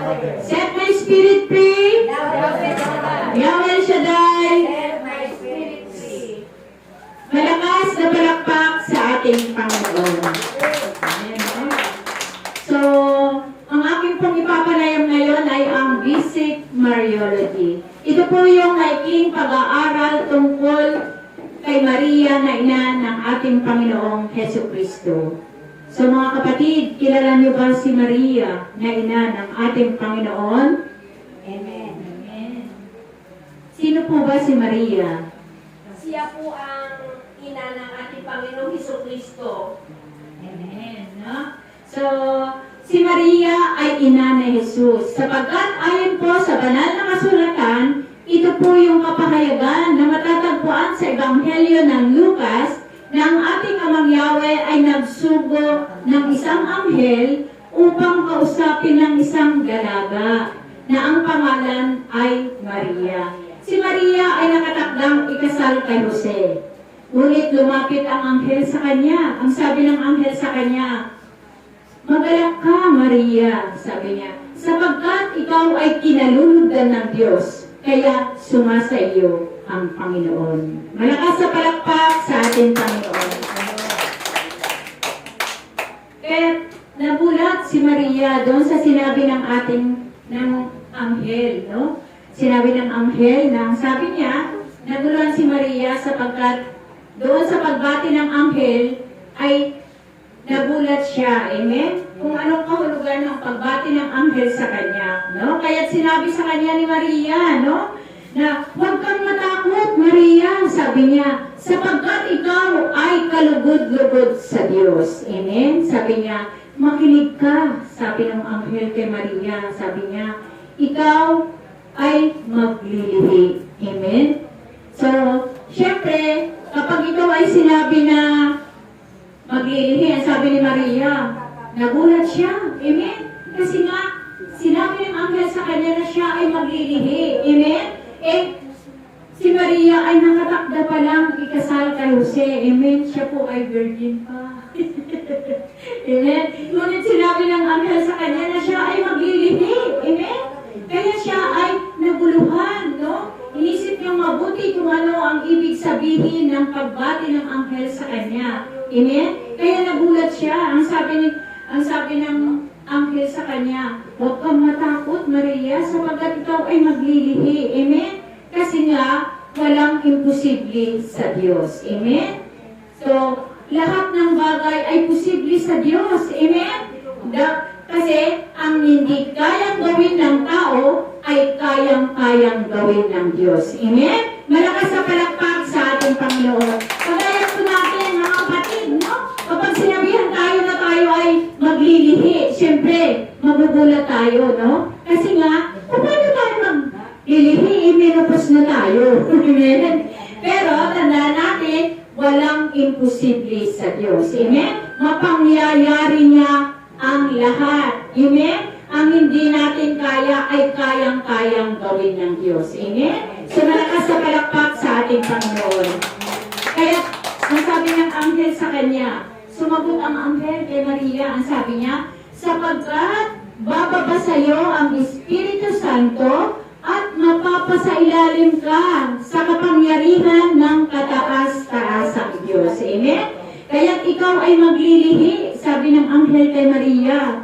Set my spirit free. Yahweh Shaddai. Malakas na palakpak sa ating Panginoon. So, ang aking pong ipapanayam ngayon ay ang basic Mariology. Ito po yung maikling pag-aaral tungkol kay Maria na ina ng ating Panginoong Hesus Kristo. So mga kapatid, kilala niyo ba si Maria na ina ng ating Panginoon? Amen. Amen. Sino po ba si Maria? Siya po ang ina ng ating Panginoong Hesus Kristo. Amen. No? So, si Maria ay ina ni Jesus. Sapagkat ayon po sa banal na kasulatan, ito po yung kapahayagan na matatagpuan sa Ebanghelyo ng Lucas na ang ating Amang Yahweh ay nagsugo ng isang anghel upang kausapin ng isang dalaga na ang pangalan ay Maria. Si Maria ay nakatakdang ikasal kay Jose. Ngunit lumapit ang anghel sa kanya. Ang sabi ng anghel sa kanya, "Magalak ka, Maria," sabi niya, "sapagkat ikaw ay kinalulugdan ng Diyos, kaya sumasa iyo ang Panginoon." Malakas sa palakpak sa ating Panginoon. Kaya nagulat si Maria doon sa sinabi ng ating anghel, no? Sinabi ng anghel na sabi niya, nagulat si Maria sapagkat doon sa pagbati ng anghel ay nagulat siya. Amen? Kung anong kahulugan ng pagbati ng anghel sa kanya, no? Kaya sinabi sa kanya ni Maria, no? Na huwag kang matakot, Maria, sabi niya, sapagkat ikaw ay kalugod-lugod sa Diyos. Amen? Sabi niya, makinig ka, sabi ng anghel kay Maria, sabi niya, ikaw ay maglilihi. Amen? So, syempre, kapag ikaw ay sinabi na maglilihi, ang sabi ni Maria, nagulat siya. Amen? Kasi nga, sinabi ng anghel sa kanya na siya ay maglilihi. Amen? Eh, si Maria ay nakatakda pa lang ikasal kay Jose. Amen? Siya po ay virgin pa. Amen? Ngunit sinabi ng anghel sa kanya na siya ay maglilihi. Amen? Kaya siya ay naguluhan, no? Inisip niyang mabuti kung ano ang ibig sabihin ng pagbati ng anghel sa kanya. Amen? Kaya nagulat siya. Ang sabi ng anghel sa kanya, huwag kang matakot, Maria, sapagkat ikaw ay maglilihi. Amen? Kasi nga, walang imposible sa Diyos. Amen? So, lahat ng bagay ay posible sa Diyos. Amen? Kasi ang hindi kayang gawin ng tao ay kayang-kayang gawin ng Diyos. Amen? Malakas sa palakpak sa ating Panginoon. Kagaya po natin, mga kapatid, no? Kapag sinabihan tayo na tayo ay maglilihi, siyempre, magugulat tayo, no? Kasi nga, paano tayo maglilihi? Menopause na tayo. Amen? Pero, tandaan natin, walang imposible sa Diyos. Amen? Mapangyayari niya ang lahat. Amen? Ang hindi natin kaya ay kayang-kayang gawin ng Diyos. Amen? So, malakas sa palakpak sa ating Panginoon. Kaya, ang sabi ng anghel sa kanya, sumagot ang anghel kay Maria, ang sabi niya, sapagkat bababa sa iyo ang Espiritu Santo at mapapasailalim ka sa kapangyarihan ng kataas-taasang Diyos. Amen? Kaya ikaw ay maglilihi, sabi ng anghel kay Maria.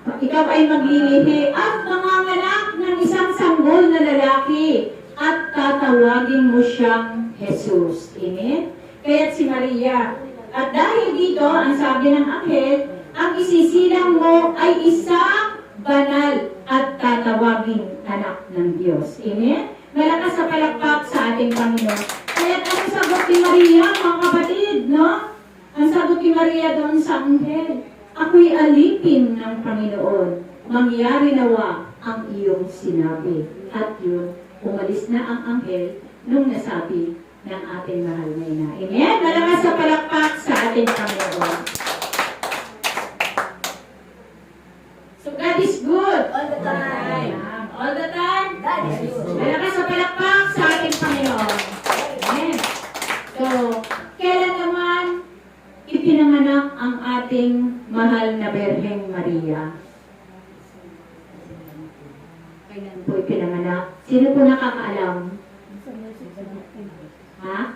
Ikaw ay maglilihi at manganganak ng isang sanggol na lalaki at tatawagin mo siyang Jesus. Amen? Kaya si Maria. At dahil dito, ang sabi ng anghel, ang isisilang mo ay isang banal at tatawagin anak ng Diyos. Amen? Malakas sa palakpak sa ating Panginoon. Kaya ang sagot ni Maria, mga kapatid, no? Ang sagot ni Maria doon sa anghel, ako'y alipin ng Panginoon. Mangyari nawa ang iyong sinabi. At yun, umalis na ang anghel nung nasabi ng ating mahal na ina. Amen? Malakas sa palakpak sa ating Panginoon. So God is good. All the time. All the time. God is good. Malakas sa palakpak sa ating Panginoon. Amen. So, kailan naman ipinanganak ang ating mahal na Birheng Maria? Kailan po ipinanganak? Sino po nakakaalam? Ha?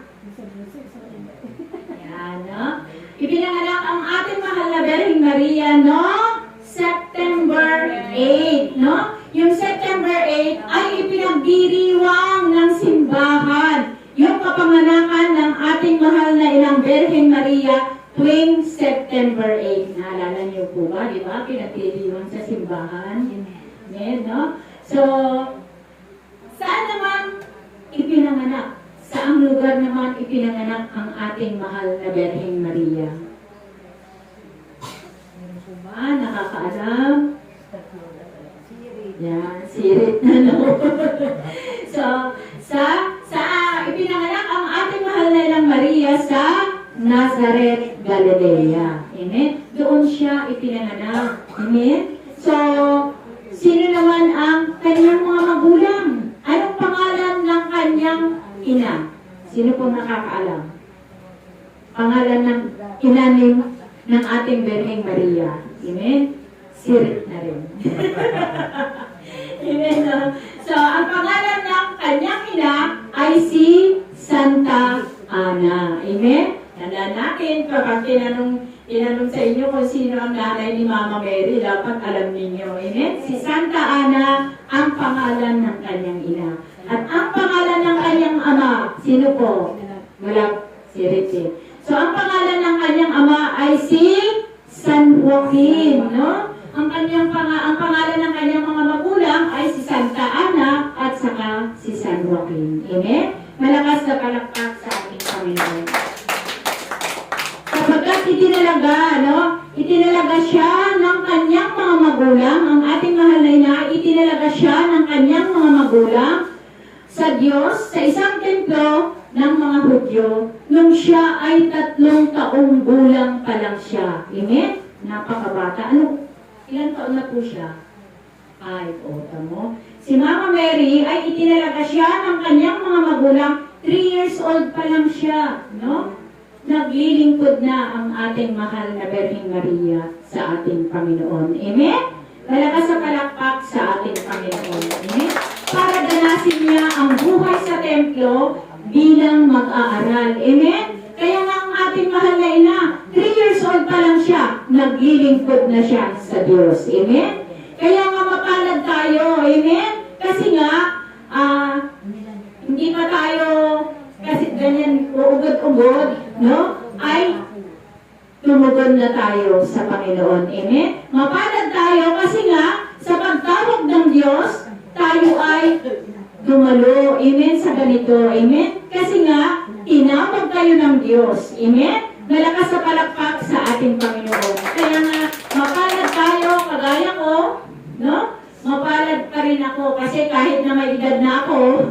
Yan, no? Ipinanganak ang ating mahal na Birheng Maria, no? September 8, no? Yung September 8 ay ipinagdiriwang ng simbahan. Yung kapanganakan ng ating mahal na Inang Birheng Maria tuwing September 8. Naalala niyo po ba, di ba? Pinagdiriwang sa simbahan. Amen, no? So, saan naman ipinanganak? Saang lugar naman ipinanganak ang ating mahal na Birheng Maria? Meron po ba? Nakakaalam? Yan, sirit na, no? So, ipinanganak ang ating mahal na Inang Maria sa Nazareth, Galilea. Amen? Doon siya ipinanganak. Amen? So, sino naman ang kanyang mga magulang? Anong pangalan ng kanyang ina? Sino po nakakaalam? Pangalan ng inanim ng ating Birheng Maria. Amen? Sirit na rin. Amen, no? So, ang pangalan ng kanyang ina ay si Santa Ana. Amen? Tandaan natin, kapag tinanong sa inyo kung sino ang nanay ni Mama Mary, dapat alam ninyo. Amen? Si Santa Ana ang pangalan ng kanyang ina. At ang pangalan ng kanyang ama, sino po? Wala, si Richie. So, ang pangalan ng kanyang ama ay si San Joaquin, no? Ang pangalan ng kanyang mga magulang ay si Santa Ana at saka si San Joaquin. Amen? Malakas na palakpak sa ating Panginoon. Sapagkat itinalaga siya ng kanyang mga magulang, ang ating mahal na ina, itinalaga siya ng kanyang mga magulang sa Diyos, sa isang templo ng mga Hudyo, nung siya ay 3 taong gulang pa lang siya. Amen? Napakabata. Ilan taon na po siya? 5, tamo. Si Mama Mary ay itinalaga siya ng kanyang mga magulang, 3 years old pa lang siya, no? Naglilingkod na ang ating mahal na Birheng Maria sa ating Panginoon. Amen? Malakas sa palakpak sa ating Panginoon. Amen? Para ganasin niya ang buhay sa templo bilang mag-aaral. Amen? Kaya nga ang ating mahal na ina, 3 years old pa lang siya, naglilingkod na siya sa Diyos. Amen? Kaya nga mapalad tayo. Amen? Kasi nga, hindi pa tayo kasi ganyan uugod-ugod, no? Ay tumugon na tayo sa Panginoon. Amen? Mapalad tayo kasi nga sa pagtawag ng Diyos, tayo ay dumalo. Amen? Sa ganito. Amen? Kasi nga, tinawag kayo ng Diyos. Amen? Malakas sa palakpak sa ating Panginoon. Kaya nga, mapalad tayo, kagaya ko, no? Mapalad pa rin ako kasi kahit na may edad na ako,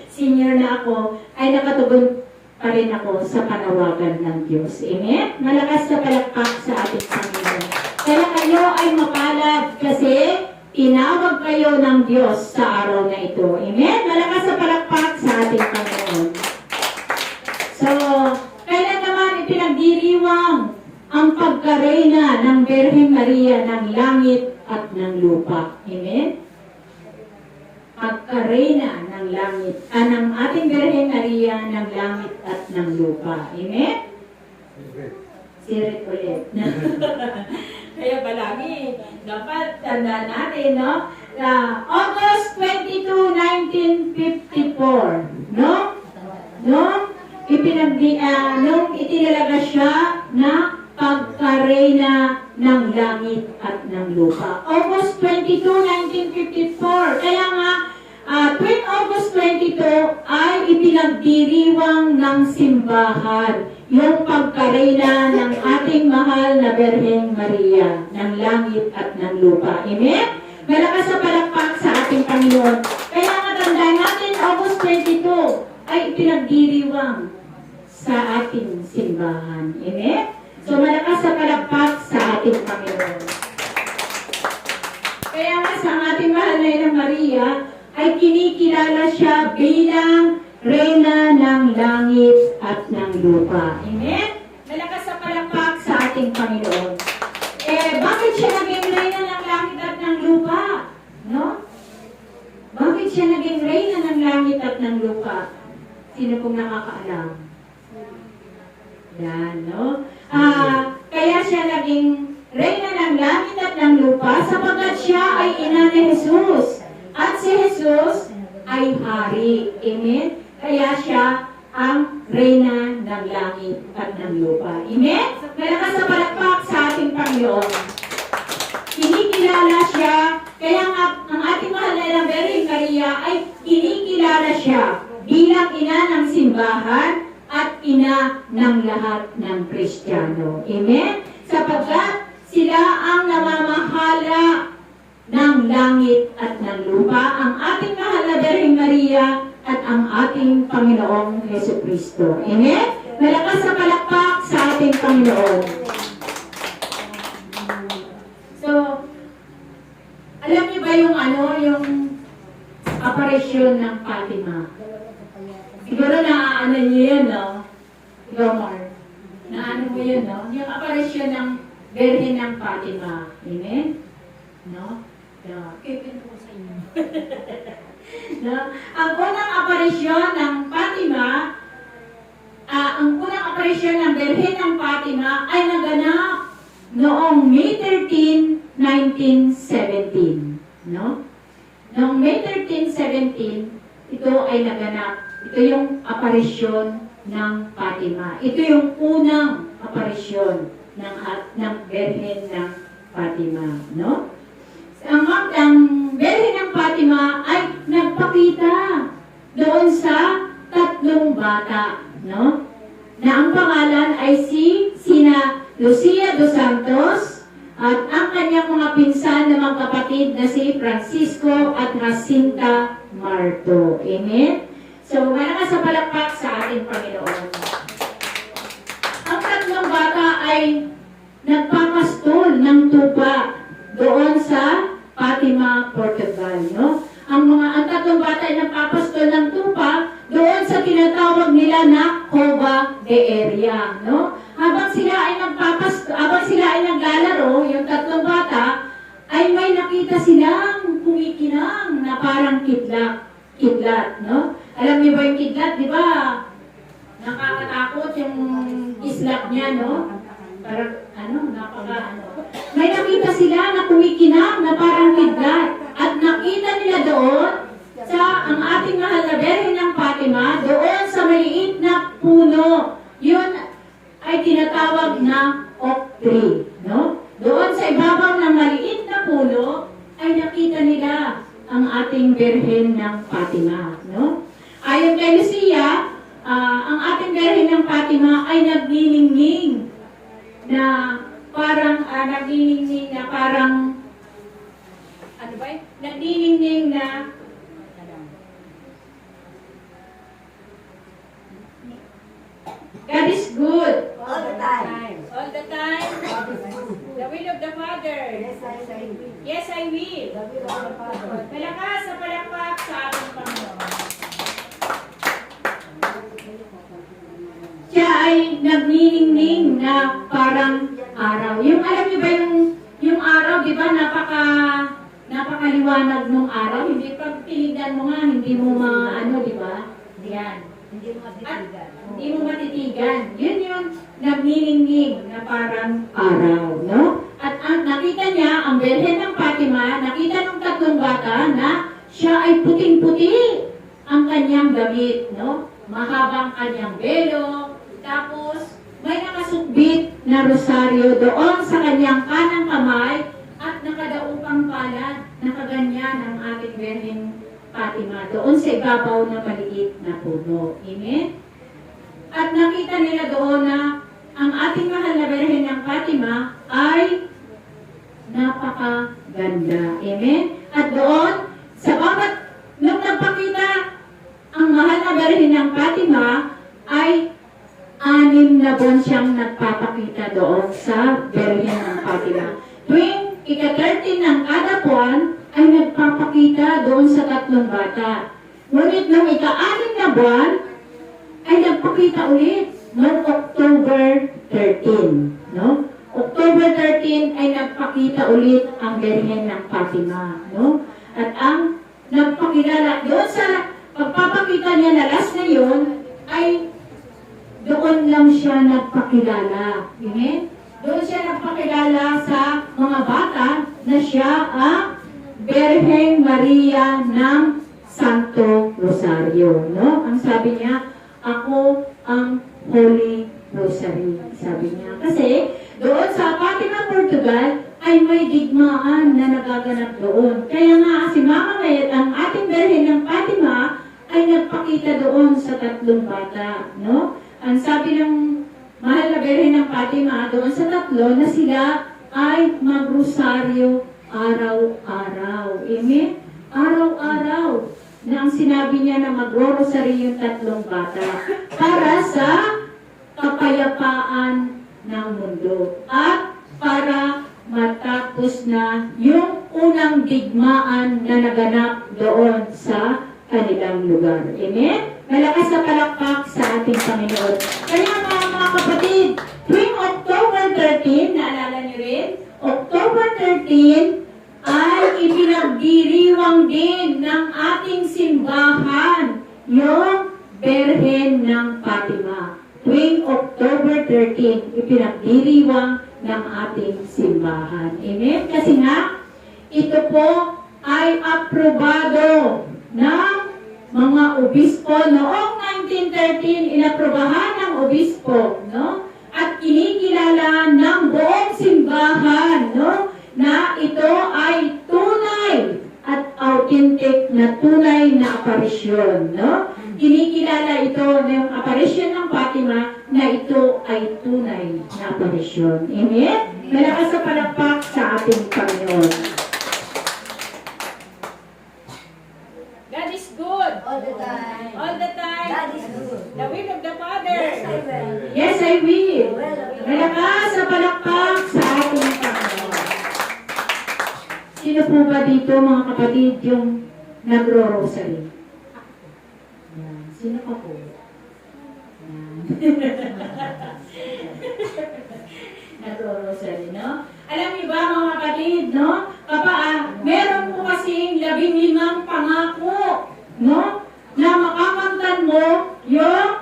senior na ako, ay nakatugon pa rin ako sa panawagan ng Diyos. Amen? Malakas sa palakpak sa ating Panginoon. Kaya kayo ay mapalad kasi tinawag kayo ng Diyos sa araw na ito. Amen? Malakas sa palakpak sa ating Panginoon. So, kailan naman ipinagdiriwang ang pagkareyna ng Birheng Maria ng langit at ng lupa. Amen? Pagkareyna ng langit, ng ating Birheng Maria ng langit at ng lupa. Amen? Sirit ulit. Kaya palagi, dapat tandaan natin, no? August 22, 1954, no? Nung itinalaga siya na pagkareyna ng langit at ng lupa. August 22, 1954. Kaya nga, tuwing August 22 ay ipinagdiriwang ng simbahan yung pagkareyna ng ating mahal na Birheng Maria ng langit at ng lupa. Amen? Malakas sa palakpak sa ating Panginoon. Kaya nga tandaan natin, August 22 ay ipinagdiriwang sa ating simbahan. Amen? So, malakas sa palakpak sa ating Panginoon. Kaya nga sa ating mahal na Inang Maria, ay kinikilala siya bilang Reyna ng langit at ng lupa. Amen? Malakas sa palakpak sa ating Panginoon. Bakit siya naging Reyna ng langit at ng lupa? No? ng lupa? Sino pong nakakaalam? Yan, no? Kaya siya naging reyna ng langit at ng lupa sapagkat siya ay ina ni Jesus. At si Jesus ay hari. Amen? Kaya siya ang reyna ng langit at ng lupa. Amen? Malakas na palakpak sa ating Panginoon. Kinikilala siya, kaya nga ang ating mahal na Virgin Maria ay kinikilala siya bilang ina ng simbahan at ina ng lahat ng Kristiyano. Amen? Sapagkat sila ang namamahala ng langit at ng lupa, ang ating mahal na Virgin Maria at ang ating Panginoong Hesus Kristo. Amen? Malakas na palakpak sa ating Panginoon. So, alam niyo ba yung aparisyon ng Fatima? Siguro naaano niyo yun, no? Gomar. Naano mo yun, no? Yung aparisyon ng Birhen ng Fatima. Amen? No? Kipin ko sa inyo. No? Ang unang aparisyon ng Fatima, ang unang aparisyon ng Birhen ng Fatima ay naganap noong May 13, 1917. No? Noong May 13, 17, ito ay naganap. Ito yung aparisyon ng Fatima. Ito yung unang aparisyon ng Birhen ng Fatima. No? Ang Birhen ng Fatima ay nagpakita doon sa 3 bata. No? Na ang pangalan ay sina Lucia dos Santos at ang kanyang mga pinsan na mga kapatid na si Francisco at Jacinta Marto. Amen? So, malakas sa palakpak sa ating Panginoon. Ang 3 bata ay nagpapastol ng tupa doon sa Fatima, Portugal. No? Ang 3 bata ay nagpapastol ng tupa doon sa tinatawag nila na Cova de Area. No? Habang sila ay naglalaro, yung 3 bata, ay may nakita silang kumikinang na parang kidlat, no? Alam niyo ba yung kidlat, di ba? Nakakatakot yung islap niya, no? Parang, May nakita sila na kumikinang na parang kidlat. At nakita nila doon sa ang ating mahal na Birhen ng Fatima, doon sa maliit na puno. Yun ay tinatawag na oak tree, no? Doon sa ibabaw ng maliit na puno, ay nakita nila ang ating Birhen ng Fatima, no? Ayon kay Lucia, ang ating Birhen ng Fatima ay nagniningning na parang, nagniningning na God is good. All the time. All the time. The will of the Father. Yes, I will. Malakas sa palakpak sa ating Panginoon. Siya ay nagniningning na parang araw. Yung alam niyo ba yung araw, di ba, napakaliwanag nung araw. Hindi pag tinignan mo nga, hindi mo di ba? Yan. Hindi mo matitigan. Yun yung nagniningning na parang araw, no? At nakita niya, ang Birhen ng Fatima, nakita ng 3 bata na siya ay puting-puti ang kanyang damit, no? Mahabang kanyang belo, tapos may nakasukbit na rosaryo doon sa kanyang kanang kamay at nakadaupang palad, nakaganyan ang ating Birhen Fatima, doon sa ibabaw na maliit na puno. Amen? At nakita nila doon na ang ating mahal na Birhen ng Fatima ay napakaganda. Amen? At doon, nung nagpakita ang mahal na Birhen ng Fatima, ay 6 na buwan siyang nagpapakita doon sa Birhen ng Fatima. Tuwing ika-13 ng kada buwan, ay nagpapakita doon sa 3 bata. Ngunit nung ika-6 na buwan, ay nagpakita ulit noong October 13. No? October 13 ay nagpakita ulit ang Birhen ng Fatima. No? At ang nagpakilala doon sa pagpapakita niya na last na yun, ay doon lang siya nagpakilala. Amen? Doon siya nagpakilala sa mga bata na siya ang Birheng Maria ng Santo Rosario. No? Ang sabi niya, ako ang Holy Rosary. Sabi niya. Kasi doon sa Fatima, Portugal, ay may digmaan na nagaganap doon. Kaya nga, si Mama Mayat, ang ating Birhen ng Fatima, ay nagpakita doon sa tatlong bata. No? Ang sabi ng mahal na Birhen ng Fatima, doon sa tatlo, na sila ay magrosaryo araw-araw. Amen? Araw-araw. Na ang sinabi niya na magro-rosaryo yung tatlong bata para sa kapayapaan ng mundo at para matapos na yung unang digmaan na naganap doon sa kanilang lugar. Amen? Malakas na palakpak sa ating Panginoon. Kaya mga kapatid, tuwing October 13, naalala niyo rin, October 13 ay ipinagdiriwang din ng ating simbahan yung Birhen ng Fatima. Tuwing October 13, ipinagdiriwang ng ating simbahan. Amen? Kasi nga, ito po ay aprobado ng mga obispo noong 1913, inaprobahan ng obispo, no? At kinikilala ng buong simbahan, no? Na ito ay tunay at authentic na tunay na aparisyon, no? Kinikilala ito ng aparisyon ng Fatima na ito ay tunay na aparisyon. Amen? Malakas sa palakpak sa ating Panginoon. God is good. All the time. All the time. God is good. The will of the Father. Yes, I will. Yes, I will. Well, Malakas sa palakpak sa ating Panginoon. Sino po ba dito, mga kapatid, yung nagro-rosary? Yan. Sino pa po? Yan. Nagro-rosary, no? Alam niyo ba, mga kapatid, no? Meron po kasing 15 pangako, no? Na makakamtan mo yung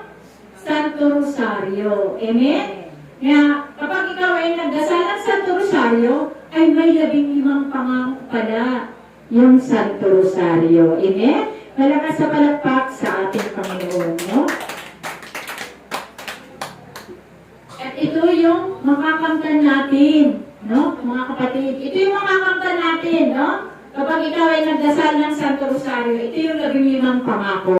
Santo Rosario. Amen? Kaya kapag ikaw ay nagdasal ng Santo Rosario, ay may 15 pangako pala yung Santo Rosario. Amen? Malakas sa palakpak sa ating Panginoon, no? At ito yung makakamtan natin, no? Mga kapatid, ito yung makakamtan natin, no? Kapag ikaw ay nagdasal ng Santo Rosario, ito yung 15 pangako.